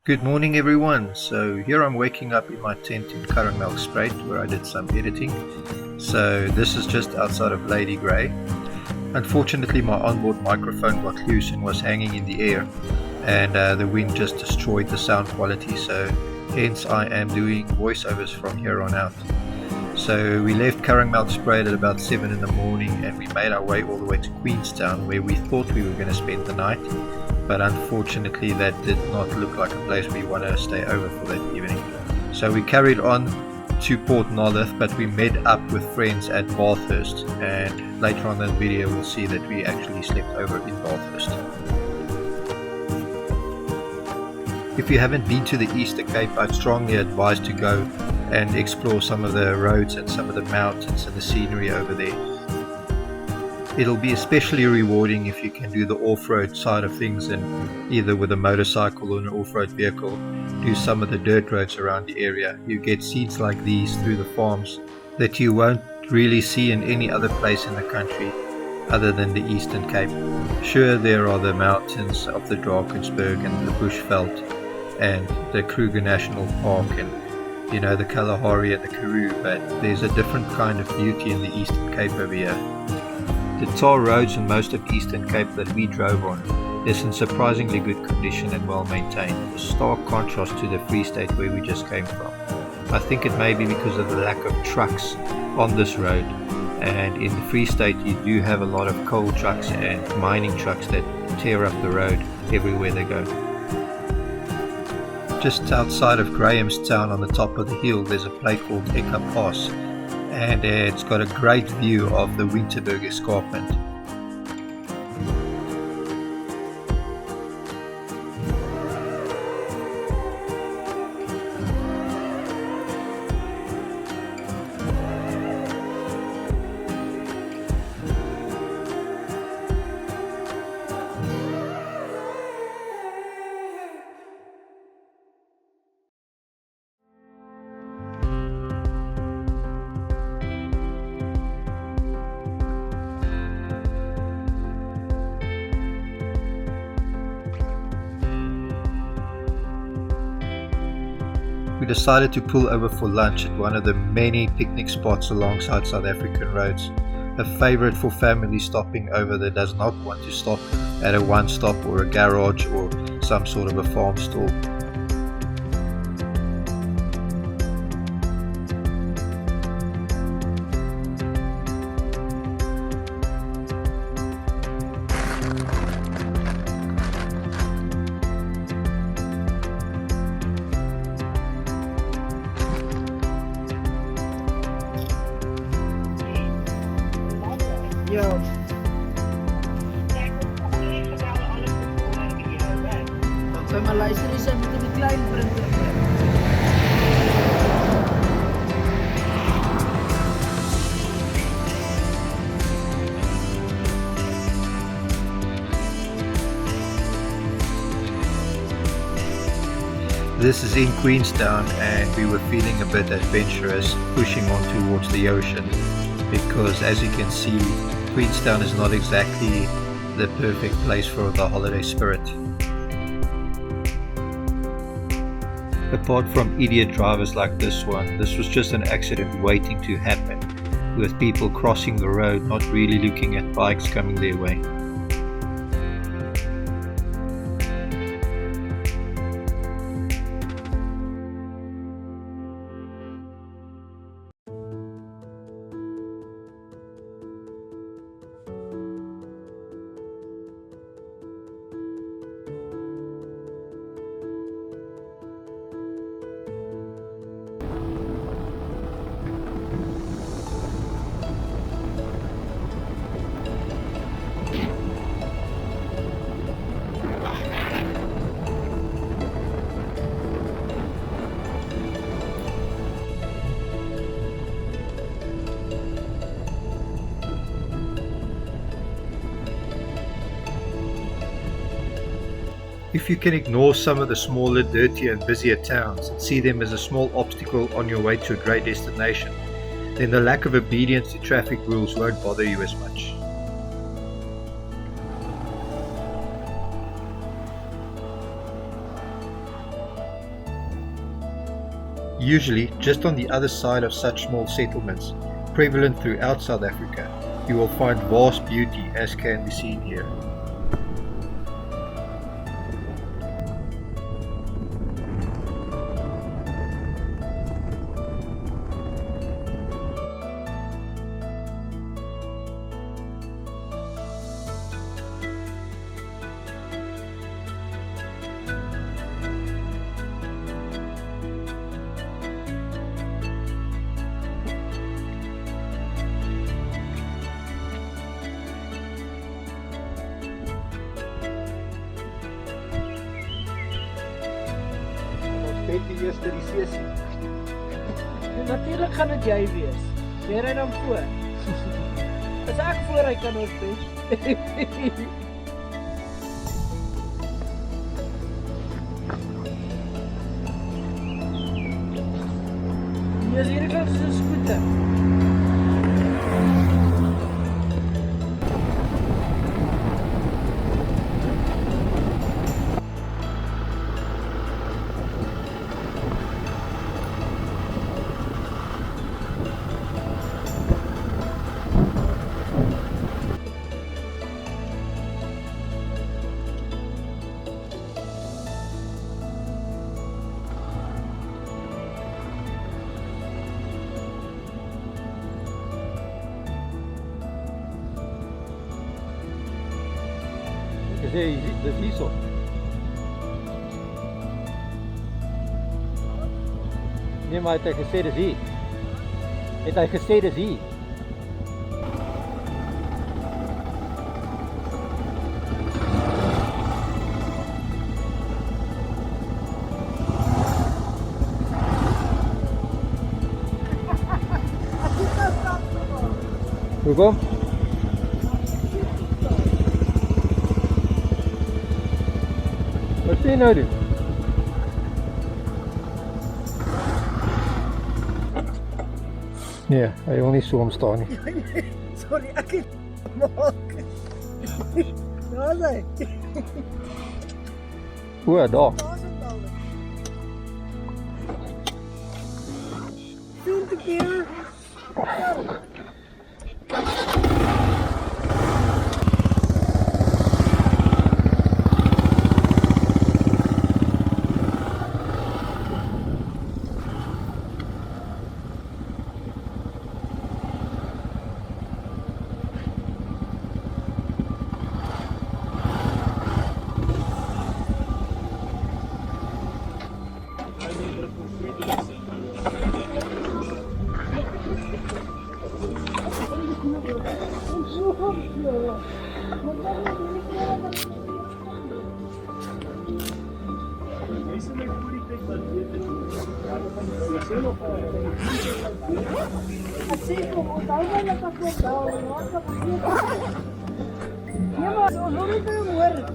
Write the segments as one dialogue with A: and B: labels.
A: Good morning everyone. So here I'm waking up in my tent in Curragh-Melkspruit where I did some editing. So this is just outside of Lady Grey. Unfortunately my onboard microphone got loose and was hanging in the air, and the wind just destroyed the sound quality, so hence I am doing voiceovers from here on out. So we left Curragh-Melkspruit at about 7 in the morning and we made our way all the way to Queenstown, where we thought we were going to spend the night, but unfortunately that did not look like a place we want to stay over for that evening. So we carried on to Port Nolloth, but we met up with friends at Bathurst, and later on in the video we'll see that we actually slept over in Bathurst. If you haven't been to the Eastern Cape, I'd strongly advise to go and explore some of the roads and some of the mountains and the scenery over there. It'll be especially rewarding if you can do the off-road side of things, and either with a motorcycle or an off-road vehicle do some of the dirt roads around the area. You get scenes like these through the farms that you won't really see in any other place in the country other than the Eastern Cape. Sure, there are the mountains of the Drakensberg and the Bushveld and the Kruger National Park and the Kalahari and the Karoo, but there's a different kind of beauty in the Eastern Cape over here. The tar roads in most of Eastern Cape that we drove on is in surprisingly good condition and well maintained, a stark contrast to the Free State where we just came from. I think it may be because of the lack of trucks on this road, and in the Free State you do have a lot of coal trucks and mining trucks that tear up the road everywhere they go. Just outside of Grahamstown on the top of the hill there's a place called Eka Pass, and it's got a great view of the Winterberg Escarpment. We decided to pull over for lunch at one of the many picnic spots alongside South African roads, a favorite for families stopping over that does not want to stop at a one stop or a garage or some sort of a farm stall.
B: Yo. Bij mijn luisteren is even een klein printer.
A: This is in Queenstown, and we were feeling a bit adventurous, pushing on towards the ocean, because as you can see, Queenstown is not exactly the perfect place for the holiday spirit. Apart from idiot drivers like this one, this was just an accident waiting to happen, with people crossing the road not really looking at bikes coming their way. If you can ignore some of the smaller, dirtier and busier towns and see them as a small obstacle on your way to a great destination, then the lack of obedience to traffic rules won't bother you as much. Usually, just on the other side of such small settlements, prevalent throughout South Africa, you will find vast beauty as can be seen here. Die eerste die see sien.
B: Natuurlijk gaan het jy wees. Jy ry dan voor. As ek voor ry kan ons doen. Hier is hierdie kant is 'n scooter.
A: Dis hierso. Nee, maar het hy gesê dis hier? Het hy gesê dis hier? Hoekom? Wat sê jy nou doen? Nee, hy wil nie so omstaan nie.
B: Sorry, ek het maak. Daar is hy.
A: O, daar.
B: Daar is het al. Soon to gear.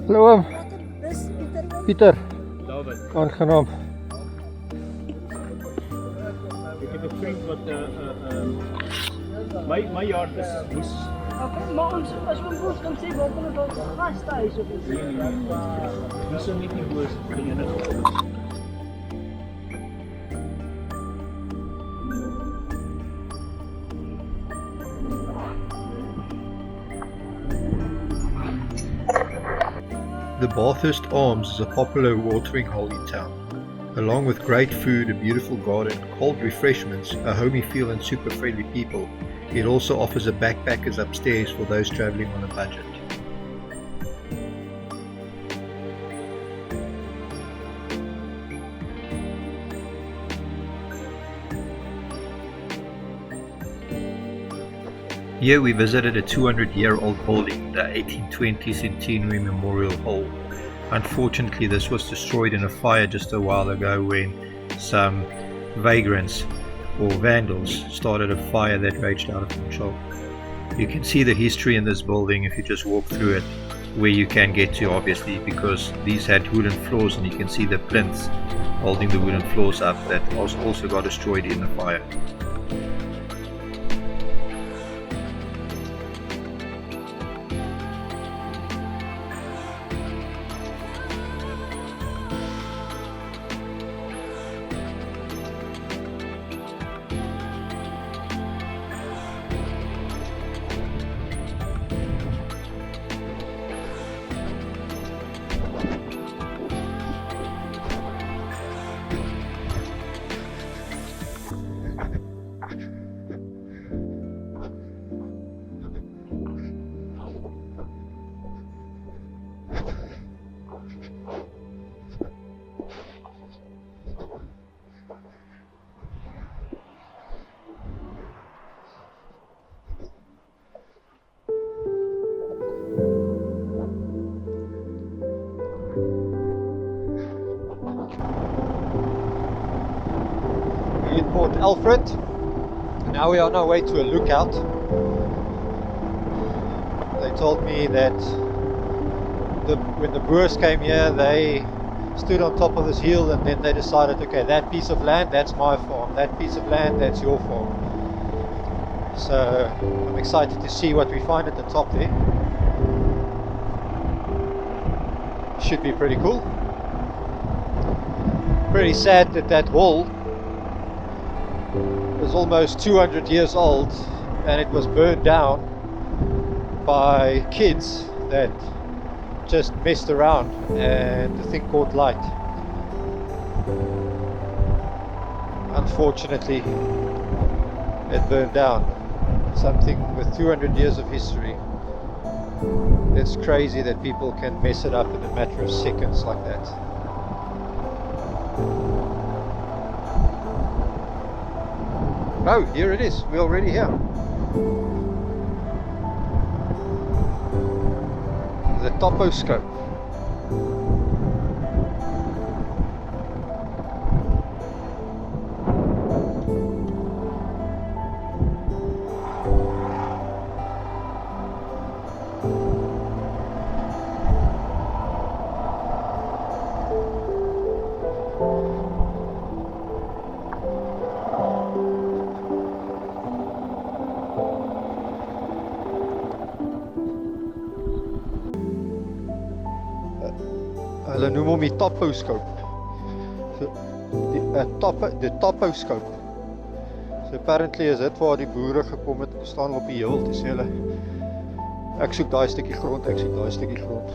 A: Hallo oom.
B: Dis
A: Pieter.
C: David,
A: Aangenaam.
C: ek het 'n vriend wat my jaar is moes
B: maar ons as ons kan sê wat hulle dalk gastehuis of iets.
C: nie so net nie boos verenigd.
A: The Bathurst Arms is a popular watering hole in town. Along with great food, a beautiful garden, cold refreshments, a homey feel and super friendly people, it also offers a backpackers upstairs for those travelling on a budget. Here we visited a 200-year-old building, the 1820 Centenary Memorial Hall. Unfortunately, this was destroyed in a fire just a while ago when some vagrants or vandals started a fire that raged out of control. You can see the history in this building if you just walk through it, where you can get to obviously, because these had wooden floors and you can see the plinths holding the wooden floors up that also got destroyed in the fire.
D: We're in Port Alfred. Now we are on our way to a lookout. They told me that when the Boers came here, they stood on top of this hill and then they decided, okay, that piece of land, that's my farm. That piece of land, that's your farm. So I'm excited to see what we find at the top there. Should be pretty cool. Pretty sad that that hall was almost 200 years old and it was burned down by kids that just messed around and the thing caught light. Unfortunately, it burned down. Something with 200 years of history. It's crazy that people can mess it up in a matter of seconds like that. Oh, here it is. We're already here. The toposcope. Hulle noem hom die toposcope. So, die toposcope. So apparently is dit waar die boere gekom het en staan op die heuwel te sê hulle, ek soek daai stukkie grond, ek soek daai stukkie grond.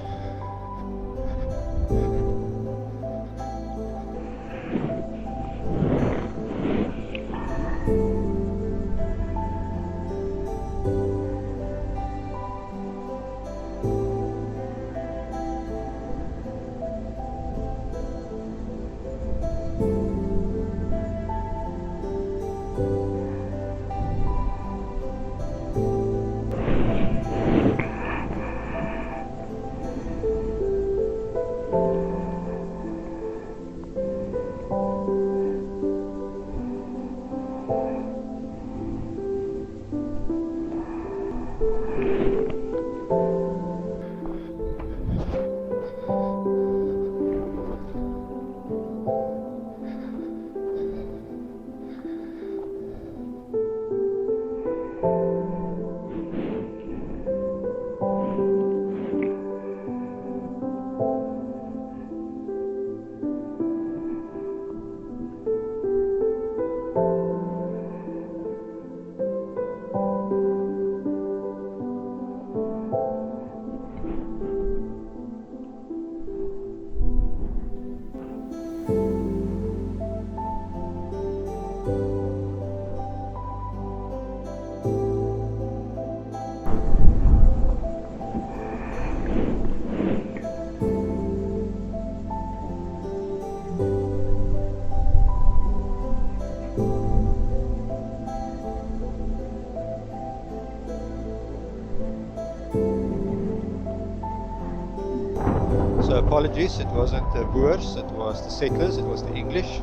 D: So apologies, it wasn't the Boers, it was the settlers, it was the English.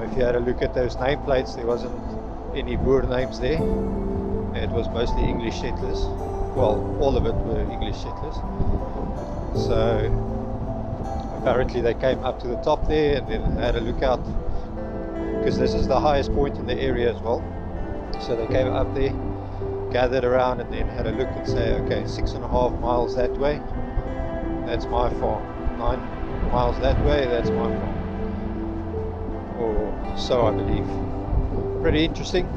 D: If you had a look at those nameplates, there wasn't any Boer names there. It was mostly English settlers. Well, all of it were English settlers. So apparently they came up to the top there and then had a look out, because this is the highest point in the area as well. So they came up there, gathered around and then had a look and say, okay, 6.5 miles that way, that's my farm. 9 miles that way, that's my farm. Or so I believe. Pretty interesting.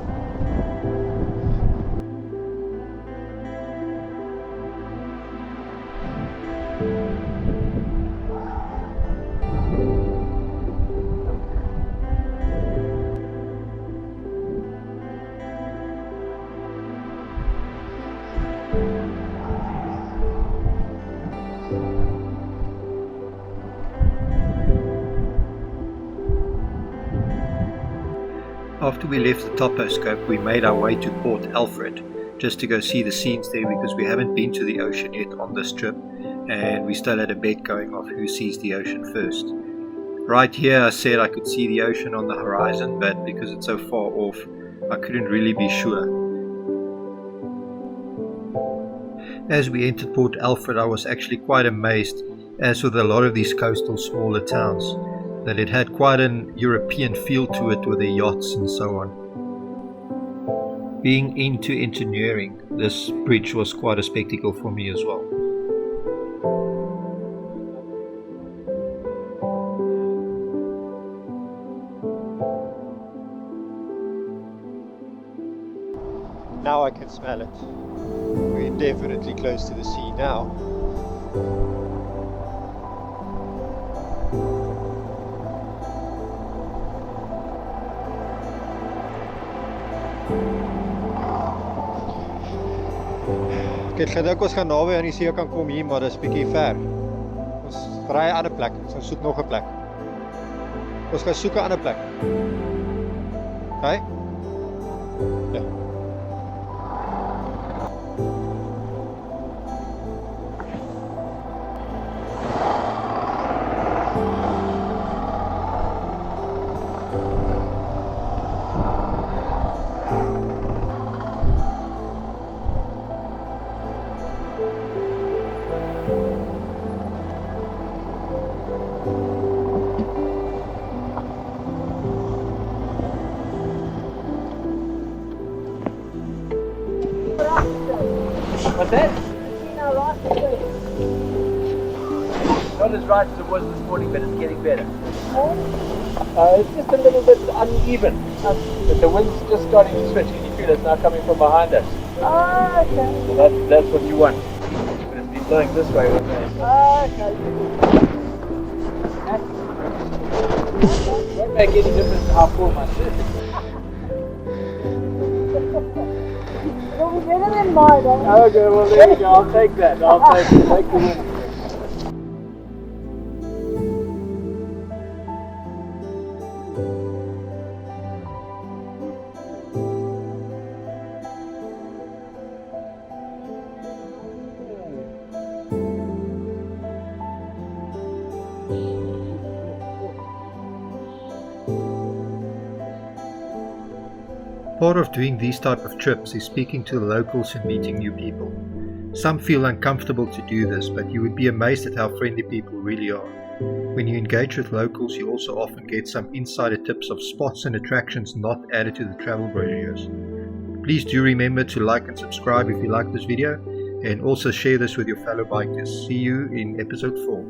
A: After we left the toposcope, we made our way to Port Alfred just to go see the scenes there, because we haven't been to the ocean yet on this trip, and we still had a bet going off who sees the ocean first. Right here I said I could see the ocean on the horizon, but because it's so far off, I couldn't really be sure. As we entered Port Alfred, I was actually quite amazed, as with a lot of these coastal smaller towns, that it had quite an European feel to it with the yachts and so on. Being into engineering, this bridge was quite a spectacle for me as well.
D: Now I can smell it. We're definitely close to the sea now. Ek het gedink ons gaan naby aan die see kan kom hier, maar dit is bietjie ver. Ons ry 'n ander plek. Ons soek nog 'n plek. Ons gaan soek 'n ander plek. Okay? Ja.
B: What's that? Not as right as it was this morning, but it's getting better. It's just a little bit uneven. But the wind's just starting to switch. Can you feel it's now coming from behind us?
E: Oh, okay.
B: So that's what you want. But it's been blowing this way.
E: Okay.
B: Won't make any difference to how full my shirt is.
E: It'll be better than mine,
B: Okay, well there you go. I'll take that. I'll take the win.
A: Part of doing these type of trips is speaking to the locals and meeting new people. Some feel uncomfortable to do this, but you would be amazed at how friendly people really are. When you engage with locals, you also often get some insider tips of spots and attractions not added to the travel brochures. Please do remember to like and subscribe if you like this video, and also share this with your fellow bikers. See you in episode 4.